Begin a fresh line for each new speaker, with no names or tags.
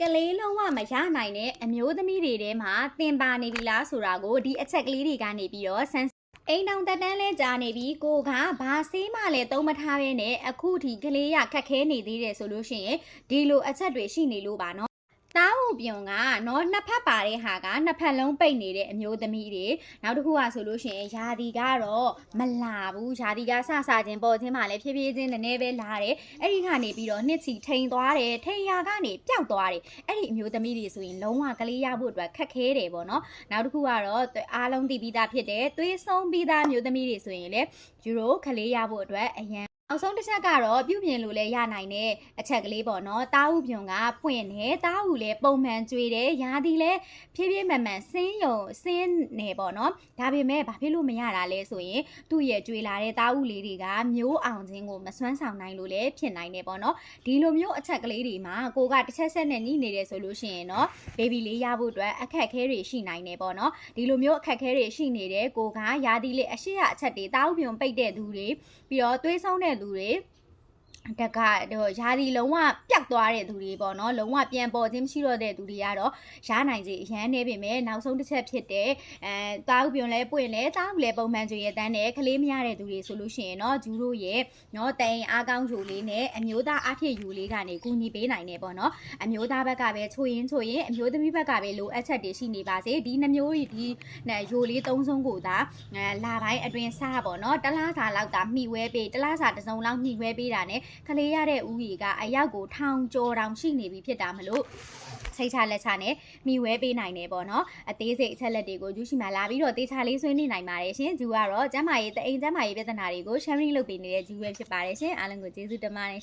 ကလေးလုံးဝမရနိုင်တဲ့အမျိုးသမီးတွေထဲမှာသင်ပါနေပြီလားဆိုတာကိုဒီအချက်ကလေးတွေကနေပြီးတော့ဆန်းအိမ်တောင်တက်တန်းလဲကြာနေပြီကိုကဘာဆေးမှလည်းသုံးမထားဘဲနဲ့အခုထိကလေးရခက်ခဲနေသေးတယ်ဆိုလို့ရှိရင်ဒီလိုအချက်တွေရှိနေလို့ပါနော်တားဟုတ်ပြုံကနော်နှစ်ဖက်ပါတဲ့ဟာကနှစ်ဖက်လုံးပိတ်နေတဲ့အမျိုးသမီးတွေနောက်တစ်ခုကဆိုလို့ရှိရင်ယာဒီကတော့မလာဘူးယာဒီကစချင်းပေါ်ချင်းမှလည်းဖြည်းဖြည်းချင်းနည်းနည်းပဲလာတယ်အဲ့ဒီကနေပြီးတော့နှစ်ချီထိန်သွားတယ်ထိန်ရာကနေပျောက်သွားတယ်အဲ့ဒီအမျိုးသမီးတွေဆိုရင်လုံးဝကလေးရဖို့အတွက်ခက်ခဲတယ်ပေါ့နော်နောက်တစ်ခုကတော့အားလုံးသိပြီးသားဖြစ်တယ်သွေးဆုံးပြီးသားအမျိုးသမီးတွေဆိုရင်လည်းယူရိုကလေးရဖို့အတွက်အရန်အောင်ဆုံးတစ်ချက်ကတော့ပြုပြင်လို့လည်းရနိုင်တဲ့အချက်ကလေးပေါ့နော်တားဥပြုံကပွင့်တယ်တားဥလည်းပုံမှန်ကြွေတယ်ရာသီလည်းဖြည်းဖြည်းမှန်မှန်ဆင်းနေပေါ့နော်ဒါပေမဲ့ဘာဖြစ်လို့မရတာလဲဆိုရင်သူ့ရဲ့ကြွေလာတဲ့တားဥလေးတွေကမျိုးအောင်ခြင်းကိုမစွမ်းဆောင်နိုင်လို့လည်းဖြစ်နိုင်တယ်ပေါ့နော်ဒီလိုမျိုးအချက်ကလေးတွေမှာကိုကတစ်ချက်ဆက်နဲ့ညှိနေတယ်ဆိုလို့ရှိရင်တော့ဘေဘီလေးရဖို့အတွက်အခက်အခဲတွေရှိနိုင်တယ်ပေါ့နော်ဒီလိုမျိုးအခက်အခဲတွေရှိနေတဲ့ကိုကရာသီလေးအရှိရအချက်တွေတားဥပြုံပိတ်တဲ့သူတွေပြီးတော့သွေးဆုံးတဲ့လူတွေတကတော့ယာဒီလုံးဝပျောက်သွားတဲ့သူတွေပေါ့နော်လုံးဝပြန်ပေါ်ခြင်းမရှိတော့တဲ့သူတွေကတော့ရနိုင်စီအရန်နေပြီမဲ့နောက်ဆုံးတစ်ချက်ဖြစ်တဲ့တားဥပြုံလဲပွင့်လဲတားဥလဲပုံမှန်ကြွေရတန်းနဲ့ကလေးမရတဲ့သူတွေဆိုလို့ရှိရင်တော့ဂျူတို့ရဲ့နော်တိုင်အားကောင်းယူလေးနဲ့အမျိုးသားအဖြစ်ယူလေးကနေကူညီပေးနိုင်တယ်ပေါ့နော်အမျိုးသားဘက်ကပဲချိုရင်အမျိုးသမီးဘက်ကပဲလိုအပ်ချက်တွေရှိနေပါစေဒီနှမျိုးဒီယူလေးသုံးဆုံးကိုသာလာပိုင်းအတွင်းစားပေါ့နော်တလားစာလောက်သာမှီဝဲပေးတလားစာတစ်စုံလောက်မှီဝဲပေးတာနဲ့ကလေးရတဲ့ဦးကြီးကအရောက်ကိုထောင်ကျော်တောင်ရှိနေပြီဖြစ်တာမလို့စိတ်ချလက်ချနဲ့မိဝဲပေးနိုင်တယ်ပေါ့နော်အသေးစိတ်အချက်လက်တွေကိုယူရှိမှလာပြီးတော့တေချာလေးဆွေးနွေးနိုင်ပါတယ်ရှင်ဂျူကတော့ကျမရဲ့တအိမ်ကျမရဲ့ပြဿနာတွေကို sharing လုပ်ပေးနေတဲ့ဂျူပဲဖြစ်ပါတယ်ရှင်အားလုံးကိုကျေးဇူးတင်ပါတယ်